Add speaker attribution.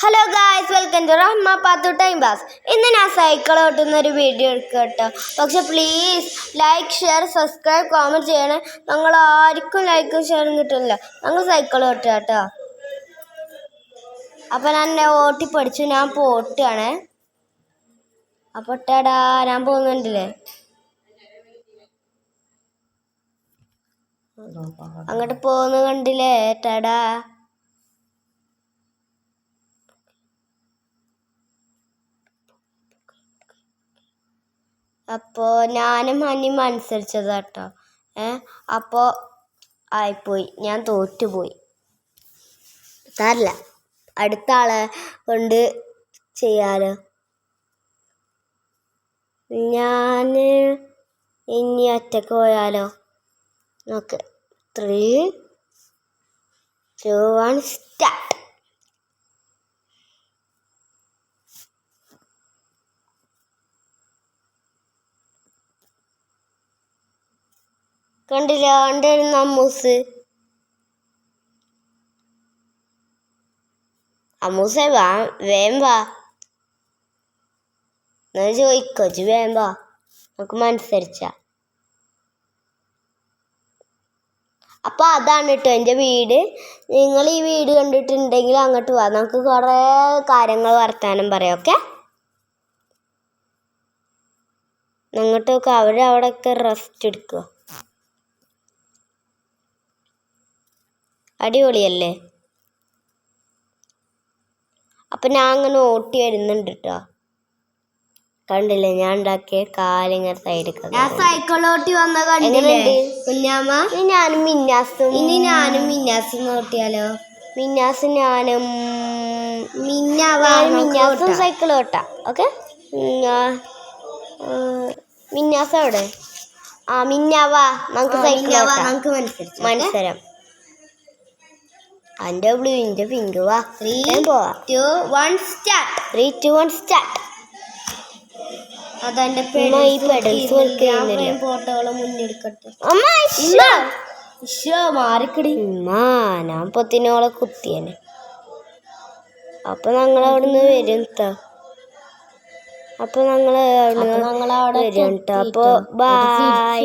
Speaker 1: Hello guys, welcome to Rahma Pathu time pass. ഇന്ന് ഞാൻ cycle ഓട്ടുന്നൊരു video എടുക്കുക കേട്ടോ. പക്ഷെ please like, share, subscribe, comment ചെയ്യണേ. ഞങ്ങൾ ആർക്കും ലൈക്കും ഷെയറും കിട്ടില്ല. ഞങ്ങൾ സൈക്കിൾ ഓട്ടുക കേട്ടോ. അപ്പം ഞാൻ ഓട്ടി പഠിച്ചു, ഞാൻ പോട്ടുകയാണേ. അപ്പോൾ ടാടാ, ഞാൻ പോകുന്നുണ്ടല്ലേ. അങ്ങോട്ട് പോകുന്ന കണ്ടില്ലേ, ടാടാ. അപ്പോൾ ഞാനും ഹനിയും അനുസരിച്ചത് കേട്ടോ. അപ്പോൾ ആയിപ്പോയി, ഞാൻ തോറ്റുപോയി. സാരമില്ല, അടുത്ത ആളെ കൊണ്ട് ചെയ്യാലോ. ഞാൻ ഇനി ഒറ്റക്ക് പോയാലോ. നോക്ക്, 3, 2, 1 സ്റ്റാർട്ട്. കണ്ടില്ല, കണ്ടിരുന്ന അമ്മൂസ്. അമ്മൂസേ വാ, വേം വാ. എന്നാ ചോദിക്കോ, വേം വാ, നമുക്ക് മത്സരിച്ച. അപ്പോൾ അതാണ് കേട്ടോ എൻ്റെ വീട്. നിങ്ങൾ ഈ വീട് കണ്ടിട്ടുണ്ടെങ്കിൽ അങ്ങോട്ട് വാ, നമുക്ക് കുറേ കാര്യങ്ങൾ വർത്താനം പറയാം. ഓക്കെ, അങ്ങോട്ടൊക്കെ അവിടെയൊക്കെ റെസ്റ്റ് എടുക്കുക. അടിപൊളിയല്ലേ. അപ്പം ഞാൻ അങ്ങനെ ഓട്ടി വരുന്നുണ്ട് കേട്ടോ. കണ്ടില്ലേ, ഞാൻ ഉണ്ടാക്കിയ കാലിങ്ങനെ സൈഡിൽ. ഞാൻ സൈക്കിൾ ഓട്ടി വന്ന കണ്ടില്ലേ കുഞ്ഞാമ്മ. ഞാനും മിന്നാസും ഓട്ടിയാലോ. മിന്നാസും ഞാനും മിന്നാസും സൈക്കിൾ ഓട്ടാം. ഓക്കെ, മിന്നാസ് അവിടെ. മിന്നാവാ, നമുക്ക് സൈക്കിൾ ഓട്ടാം. നമുക്ക് മത്സരം. എൻ്റെ ബ്ലൂവിൻ്റെ പിങ്ക് വാ. 3, 2, 1 സ്റ്റാർട്ട്. 3, 2, 1 സ്റ്റാർട്ട്. അതെന്റെ ഫോട്ടോകളെ മുന്നെടുക്കട്ടെ. മാറിക്കടി. ഞാൻ പൊത്തിനോളെ കുത്തിയേനെ. അപ്പൊ ഞങ്ങളവിടുന്ന് വരും കേട്ടോ. അപ്പൊ ഞങ്ങളവിടെ വരും കേട്ടോ. അപ്പൊ ബൈ.